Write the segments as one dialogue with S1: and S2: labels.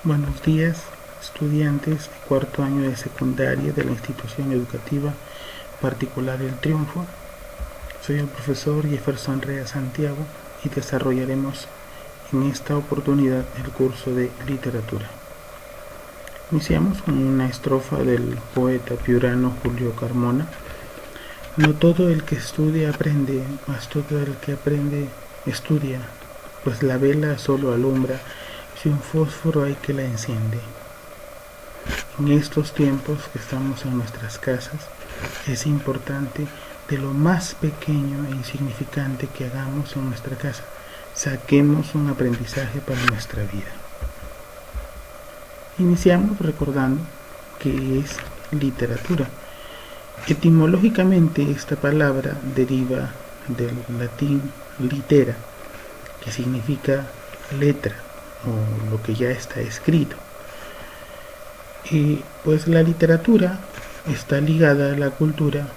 S1: Buenos días, estudiantes de cuarto año de secundaria de la institución educativa particular El Triunfo. Soy el profesor Jefferson Rea Santiago y desarrollaremos en esta oportunidad el curso de literatura. Iniciamos con una estrofa del poeta piurano Julio Carmona. No todo el que estudia aprende, mas todo el que aprende estudia, pues la vela solo alumbra si un fósforo hay que la enciende. En estos tiempos que estamos en nuestras casas, es importante de lo más pequeño e insignificante que hagamos en nuestra casa, saquemos un aprendizaje para nuestra vida. Iniciamos recordando que es literatura. Etimológicamente esta palabra deriva del latín litera, que significa letra o lo que ya está escrito. Y pues la literatura está ligada a la cultura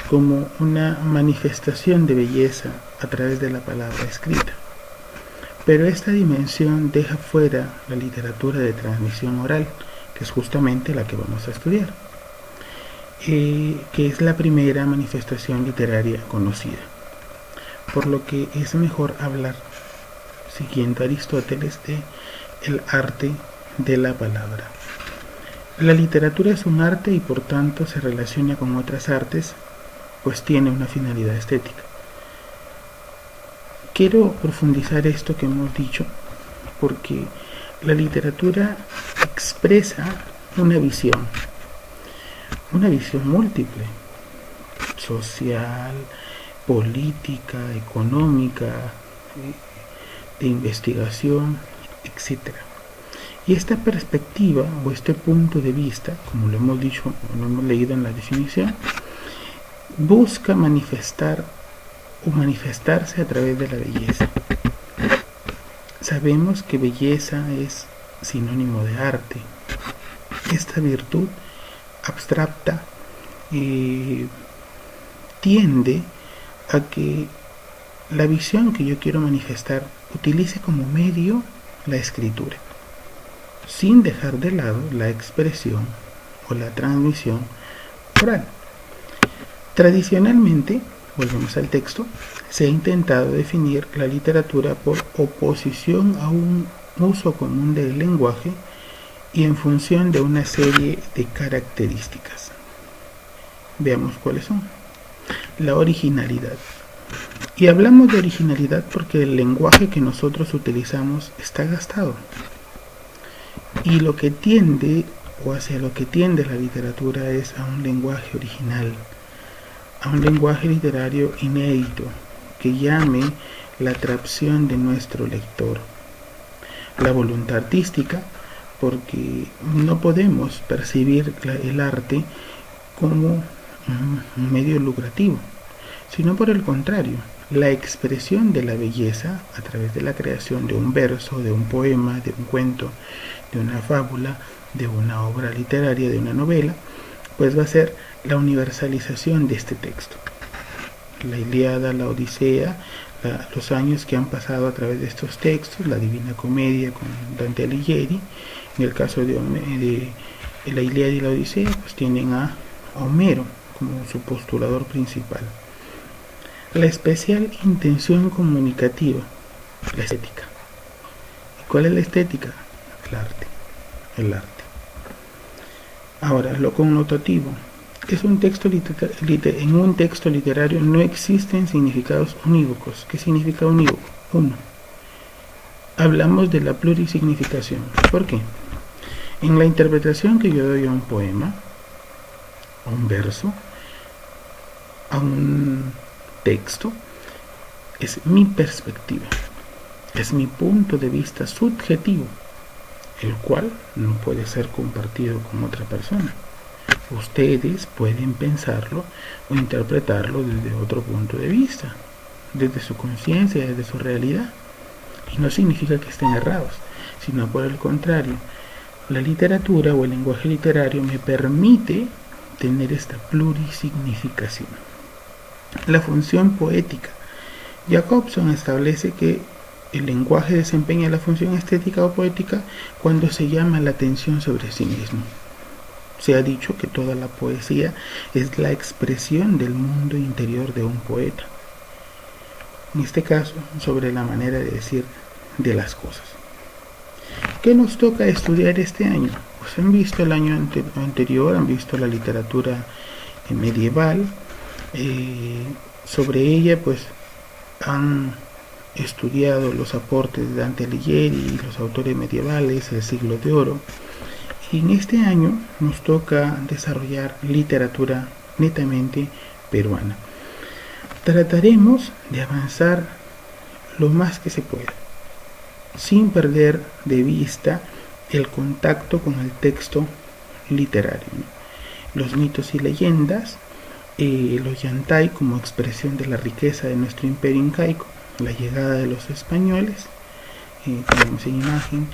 S1: como una manifestación de belleza a través de la palabra escrita. Pero esta dimensión deja fuera la literatura de transmisión oral, que es justamente la que vamos a estudiar, que es la primera manifestación literaria conocida. Por lo que es mejor hablar, siguiendo a Aristóteles, de el arte de la palabra. La literatura es un arte y por tanto se relaciona con otras artes, pues tiene una finalidad estética. Quiero profundizar esto que hemos dicho, porque la literatura expresa una visión múltiple, social, política, económica, de investigación, etc. Y esta perspectiva o este punto de vista, como lo hemos dicho, lo hemos leído en la definición, busca manifestar o manifestarse a través de la belleza. Sabemos que belleza es sinónimo de arte. Esta virtud abstracta tiende a que la visión que yo quiero manifestar utilice como medio la escritura, sin dejar de lado la expresión o la transmisión oral. Tradicionalmente, volvemos al texto, se ha intentado definir la literatura por oposición a un uso común del lenguaje y en función de una serie de características. Veamos cuáles son. La originalidad. Y hablamos de originalidad porque el lenguaje que nosotros utilizamos está gastado. Y lo que tiende, o hacia lo que tiende la literatura, es a un lenguaje original, a un lenguaje literario inédito, que llame la atracción de nuestro lector. La voluntad artística, porque no podemos percibir el arte como un medio lucrativo, sino por el contrario, la expresión de la belleza a través de la creación de un verso, de un poema, de un cuento, de una fábula, de una obra literaria, de una novela, pues va a ser la universalización de este texto. La Ilíada, la Odisea, los años que han pasado a través de estos textos, la Divina Comedia con Dante Alighieri, en el caso de la Ilíada y la Odisea, pues tienen a Homero como su postulador principal. La especial intención comunicativa, la estética. ¿Y cuál es la estética? El arte. Ahora, lo connotativo. Es un texto en un texto literario no existen significados unívocos. ¿Qué significa unívoco? Uno. Hablamos de la plurisignificación. ¿Por qué? En la interpretación que yo doy a un poema, a un verso, a un texto, es mi perspectiva, es mi punto de vista subjetivo, el cual no puede ser compartido con otra persona. Ustedes pueden pensarlo o interpretarlo desde otro punto de vista, desde su conciencia, desde su realidad, y no significa que estén errados, sino por el contrario, la literatura o el lenguaje literario me permite tener esta plurisignificación. La función poética. Jacobson establece que el lenguaje desempeña la función estética o poética cuando se llama la atención sobre sí mismo. Se ha dicho que toda la poesía es la expresión del mundo interior de un poeta. En este caso, sobre la manera de decir de las cosas. ¿Qué nos toca estudiar este año? Pues han visto el año anterior, han visto la literatura medieval. Sobre ella, pues, han estudiado los aportes de Dante Alighieri, los autores medievales, el siglo de oro. Y en este año nos toca desarrollar literatura netamente peruana. Trataremos de avanzar lo más que se pueda, sin perder de vista el contacto con el texto literario, ¿no? Los mitos y leyendas, los yantay como expresión de la riqueza de nuestro imperio incaico, la llegada de los españoles, tenemos en imagen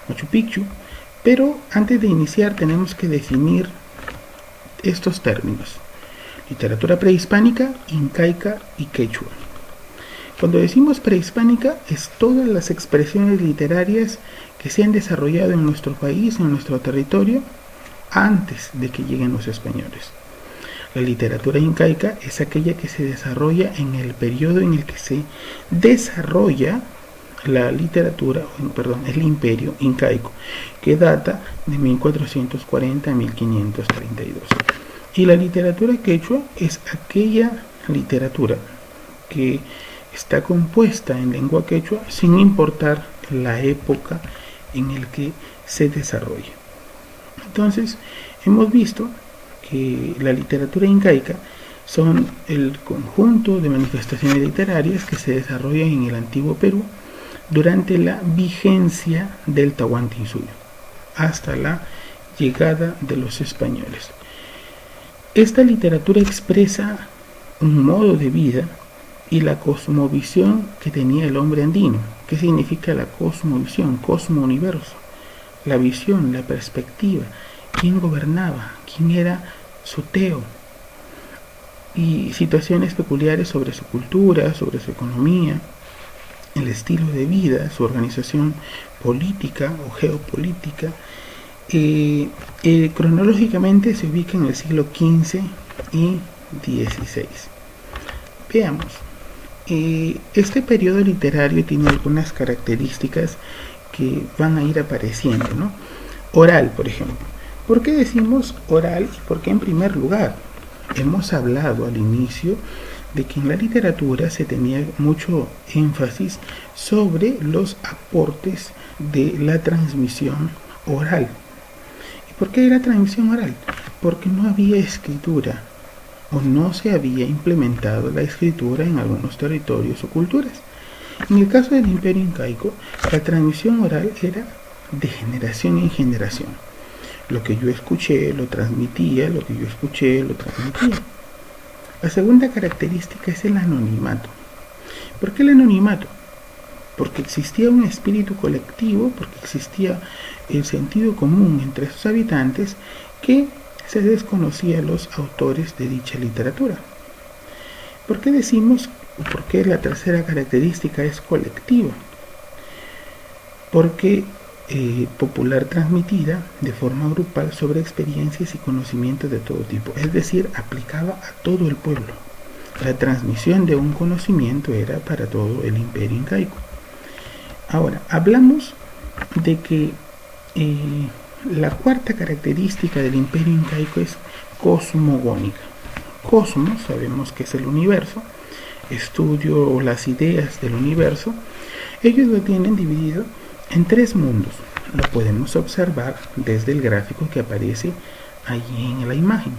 S1: Machu Picchu, pero antes de iniciar tenemos que definir estos términos: literatura prehispánica, incaica y quechua. Cuando decimos prehispánica, es todas las expresiones literarias que se han desarrollado en nuestro país, en nuestro territorio, antes de que lleguen los españoles. La literatura incaica es aquella que se desarrolla en el periodo en el que se desarrolla la literatura, el imperio incaico, que data de 1440 a 1532. Y la literatura quechua es aquella literatura que está compuesta en lengua quechua sin importar la época en la que se desarrolla. Entonces, hemos visto que la literatura incaica son el conjunto de manifestaciones literarias que se desarrollan en el antiguo Perú durante la vigencia del Tahuantinsuyo, hasta la llegada de los españoles. Esta literatura expresa un modo de vida y la cosmovisión que tenía el hombre andino. ¿Qué significa la cosmovisión? Cosmo-universo. La visión, la perspectiva, quién gobernaba, quién era su teo, y situaciones peculiares sobre su cultura, sobre su economía, el estilo de vida, su organización política o geopolítica. Cronológicamente se ubica en el siglo XV y XVI. Veamos. Este periodo literario tiene algunas características que van a ir apareciendo, ¿no? Oral, por ejemplo. ¿Por qué decimos oral? Porque en primer lugar hemos hablado al inicio de que en la literatura se tenía mucho énfasis sobre los aportes de la transmisión oral. ¿Y por qué era transmisión oral? Porque no había escritura, o no se había implementado la escritura en algunos territorios o culturas. En el caso del imperio incaico, la transmisión oral era de generación en generación. Lo que yo escuché lo transmitía, lo que yo escuché lo transmitía. La segunda característica es el anonimato. ¿Por qué el anonimato? Porque existía un espíritu colectivo, porque existía el sentido común entre sus habitantes, que se desconocía a los autores de dicha literatura. ¿Por qué decimos, por qué la tercera característica es colectiva? Porque popular, transmitida de forma grupal sobre experiencias y conocimientos de todo tipo, es decir, aplicaba a todo el pueblo. La transmisión de un conocimiento era para todo el imperio incaico. Ahora, hablamos de que la cuarta característica del imperio incaico es cosmogónica. Cosmos, sabemos que es el universo, estudio o las ideas del universo. Ellos lo tienen dividido en tres mundos. Lo podemos observar desde el gráfico que aparece allí en la imagen: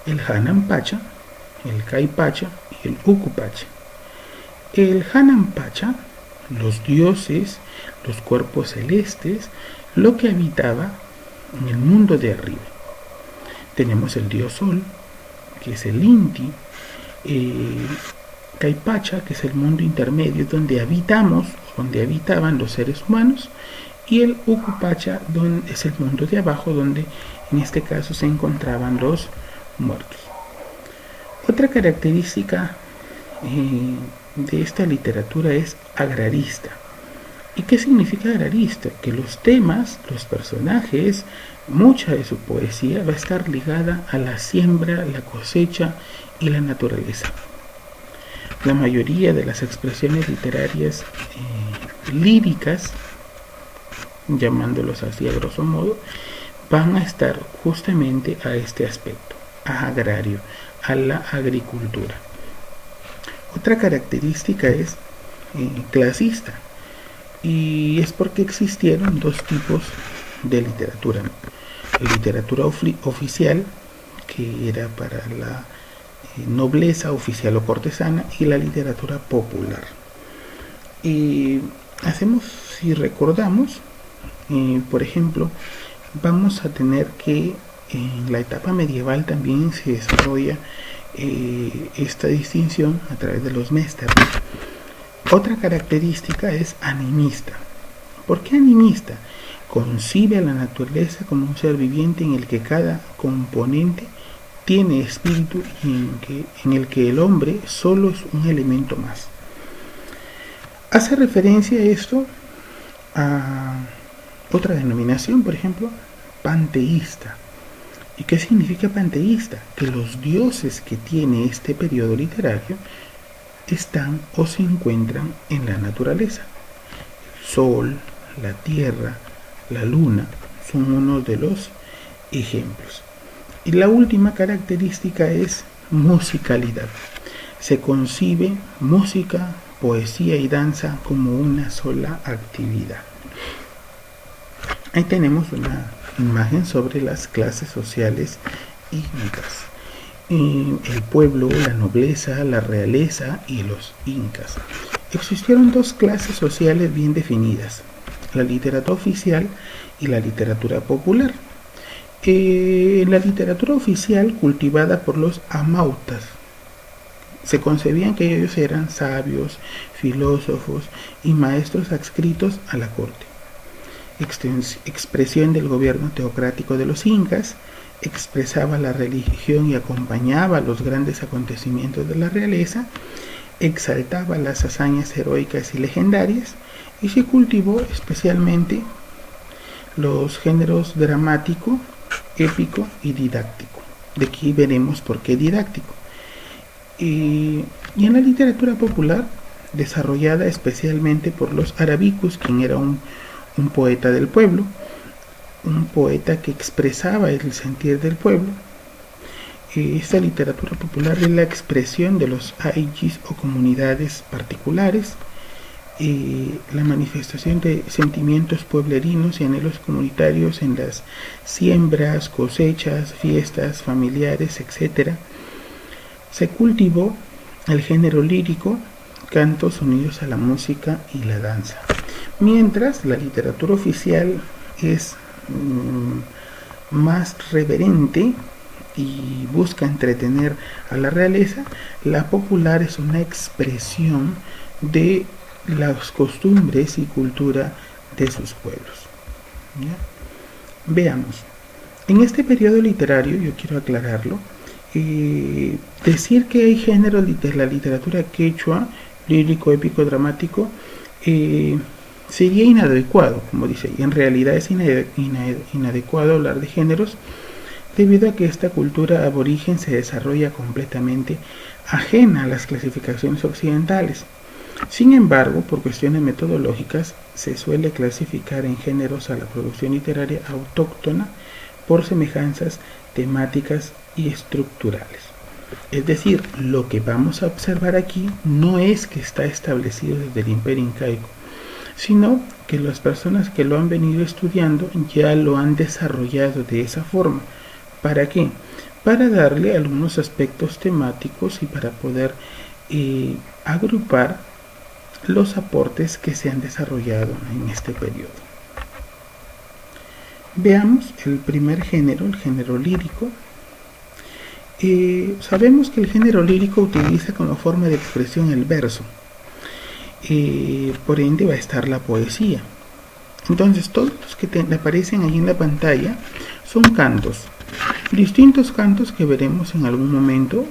S1: el Hanan-Pacha, el Kai-Pacha y el Uku-Pacha. El Hanan-Pacha, los dioses, los cuerpos celestes, lo que habitaba en el mundo de arriba. Tenemos el dios Sol, que es el Inti, Kai-Pacha, que es el mundo intermedio donde habitamos, donde habitaban los seres humanos, y el Uku-Pacha es el mundo de abajo, donde en este caso se encontraban los muertos. Otra característica de esta literatura es agrarista. ¿Y qué significa agrarista? Que los temas, los personajes, mucha de su poesía va a estar ligada a la siembra, la cosecha y la naturaleza. La mayoría de las expresiones literarias líricas, llamándolos así a grosso modo, van a estar justamente a este aspecto, a agrario, a la agricultura. Otra característica es clasista, y es porque existieron dos tipos de literatura: la literatura oficial, que era para la nobleza oficial o cortesana, y la literatura popular. Y si recordamos, por ejemplo, vamos a tener que en la etapa medieval también se desarrolla esta distinción a través de los mésters. Otra característica es animista. ¿Por qué animista? Concibe a la naturaleza como un ser viviente en el que cada componente tiene espíritu y en el que el hombre solo es un elemento más. Hace referencia a esto a otra denominación, por ejemplo, panteísta. ¿Y qué significa panteísta? Que los dioses que tiene este periodo literario están o se encuentran en la naturaleza. El sol, la tierra, la luna son uno de los ejemplos. Y la última característica es musicalidad. Se concibe música, poesía y danza como una sola actividad. Ahí tenemos una imagen sobre las clases sociales incas. El pueblo, la nobleza, la realeza y los incas. Existieron dos clases sociales bien definidas: la literatura oficial y la literatura popular. La literatura oficial, cultivada por los amautas, se concebían que ellos eran sabios, filósofos y maestros adscritos a la corte. Expresión del gobierno teocrático de los incas, expresaba la religión y acompañaba los grandes acontecimientos de la realeza, exaltaba las hazañas heroicas y legendarias, y se cultivó especialmente los géneros dramático, épico y didáctico. De aquí veremos por qué didáctico. Y en la literatura popular, desarrollada especialmente por los arabicus, quien era un poeta del pueblo, un poeta que expresaba el sentir del pueblo. Esta literatura popular es la expresión de los aijis o comunidades particulares, la manifestación de sentimientos pueblerinos y anhelos comunitarios en las siembras, cosechas, fiestas familiares, etc. Se cultivó el género lírico, cantos unidos a la música y la danza. Mientras la literatura oficial es más reverente y busca entretener a la realeza, la popular es una expresión de las costumbres y cultura de sus pueblos. ¿Ya? Veamos. En este periodo literario, yo quiero aclararlo, decir que hay géneros de la literatura quechua, lírico, épico, dramático, sería inadecuado, como dice, y en realidad es inadecuado hablar de géneros debido a que esta cultura aborigen se desarrolla completamente ajena a las clasificaciones occidentales. Sin embargo, por cuestiones metodológicas, se suele clasificar en géneros a la producción literaria autóctona por semejanzas temáticas y estructurales. Es decir, lo que vamos a observar aquí no es que está establecido desde el Imperio Incaico, sino que las personas que lo han venido estudiando ya lo han desarrollado de esa forma. ¿Para qué? Para darle algunos aspectos temáticos y para poder agrupar los aportes que se han desarrollado en este periodo. Veamos el primer género, el género lírico. Sabemos que el género lírico utiliza como forma de expresión el verso. Por ende va a estar la poesía. Entonces todos los que aparecen ahí en la pantalla son cantos, distintos cantos que veremos en algún momento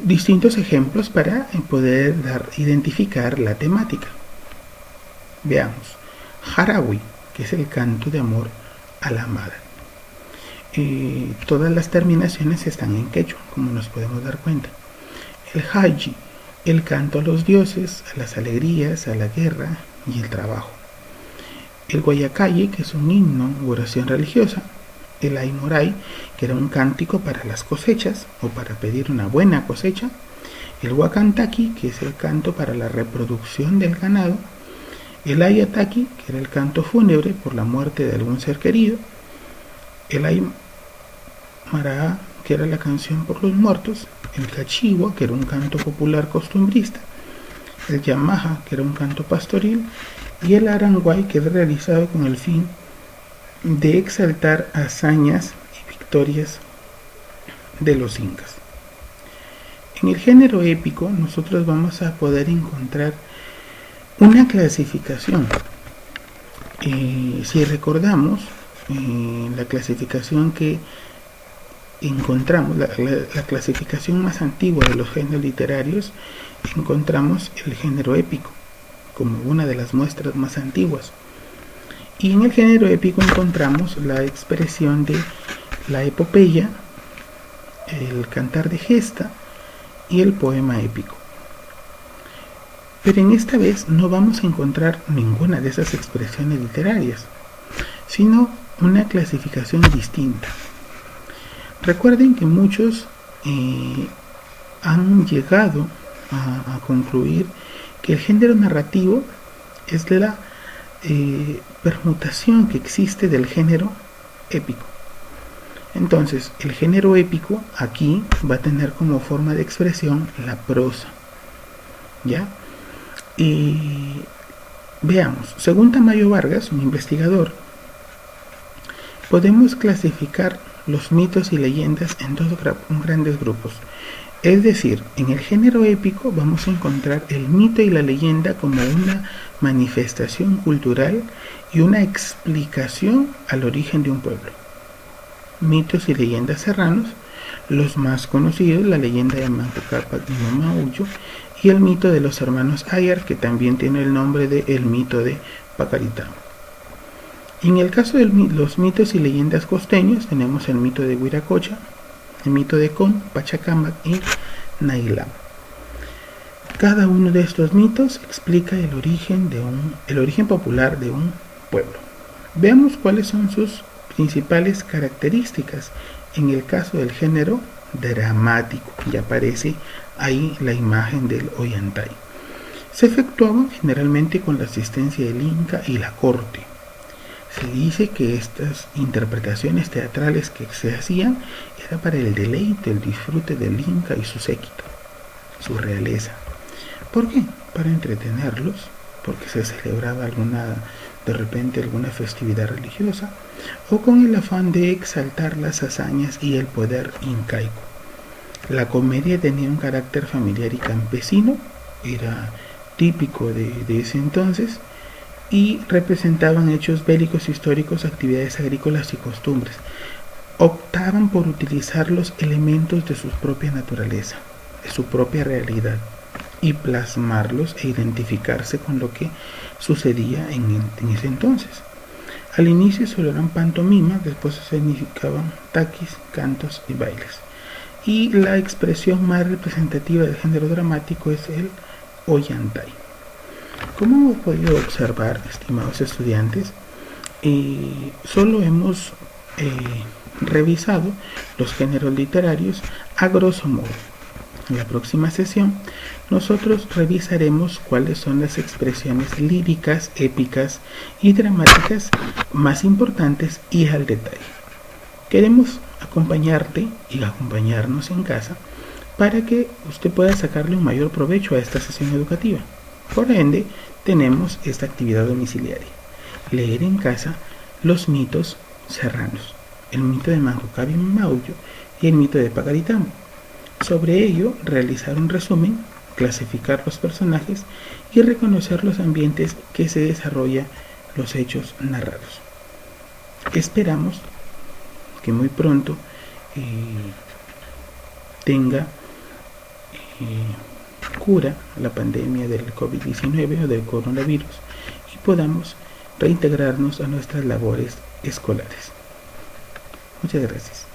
S1: distintos ejemplos para poder identificar la temática. Veamos. Harawi, que es el canto de amor a la amada. Todas las terminaciones están en quechua, como nos podemos dar cuenta. El Haji, el canto a los dioses, a las alegrías, a la guerra y el trabajo. El Guayacalle, que es un himno u oración religiosa. El Aymoray, que era un cántico para las cosechas o para pedir una buena cosecha. El Huacantaqui, que es el canto para la reproducción del ganado. El Ayataqui, que era el canto fúnebre por la muerte de algún ser querido. El Aymaraa, que era la canción por los muertos. El Cachiwa, que era un canto popular costumbrista. El Yamaha, que era un canto pastoril. Y el Aranguay, que era realizado con el fin de exaltar hazañas y victorias de los incas. En el género épico nosotros vamos a poder encontrar una clasificación. Si recordamos la clasificación que encontramos, la clasificación más antigua de los géneros literarios, encontramos el género épico como una de las muestras más antiguas. Y en el género épico encontramos la expresión de la epopeya, el cantar de gesta y el poema épico. Pero en esta vez no vamos a encontrar ninguna de esas expresiones literarias, sino una clasificación distinta. Recuerden que muchos han llegado a concluir que el género narrativo es la permutación que existe del género épico. Entonces, el género épico aquí va a tener como forma de expresión la prosa. ¿Ya? Y veamos, según Tamayo Vargas, un investigador, podemos clasificar los mitos y leyendas en dos grandes grupos. Es decir, en el género épico vamos a encontrar el mito y la leyenda como una manifestación cultural y una explicación al origen de un pueblo. Mitos y leyendas serranos, los más conocidos, la leyenda de Manco Cápac y Mamahuyo, y el mito de los hermanos Ayar, que también tiene el nombre de el mito de Pacaritamo. En el caso de los mitos y leyendas costeños, tenemos el mito de Huiracocha, el mito de Con, Pachacamac y Nailam. Cada uno de estos mitos explica el origen popular de un pueblo. Veamos cuáles son sus principales características en el caso del género dramático. Ya aparece ahí la imagen del Ollantay. Se efectuaban generalmente con la asistencia del Inca y la corte. Se dice que estas interpretaciones teatrales que se hacían era para el deleite, el disfrute del Inca y su séquito, su realeza. ¿Por qué? Para entretenerlos, porque se celebraba de repente alguna festividad religiosa, o con el afán de exaltar las hazañas y el poder incaico. La comedia tenía un carácter familiar y campesino, era típico de ese entonces, y representaban hechos bélicos históricos, actividades agrícolas y costumbres. Optaban por utilizar los elementos de su propia naturaleza, de su propia realidad, y plasmarlos e identificarse con lo que sucedía en ese entonces. Al inicio solo eran pantomimas, después se significaban taquis, cantos y bailes. Y la expresión más representativa del género dramático es el Ollantay. Como hemos podido observar, estimados estudiantes, solo hemos revisado los géneros literarios a grosso modo. En la próxima sesión nosotros revisaremos cuáles son las expresiones líricas, épicas y dramáticas más importantes y al detalle. Queremos acompañarte y acompañarnos en casa para que usted pueda sacarle un mayor provecho a esta sesión educativa. Por ende, tenemos esta actividad domiciliaria: leer en casa los mitos serranos, el mito de Manco Cápac y Mamahuyo y el mito de Pacaritamo. Sobre ello, realizar un resumen, clasificar los personajes y reconocer los ambientes que se desarrollan los hechos narrados. Esperamos que muy pronto tenga cura a la pandemia del COVID-19 o del coronavirus y podamos reintegrarnos a nuestras labores escolares. Muchas gracias.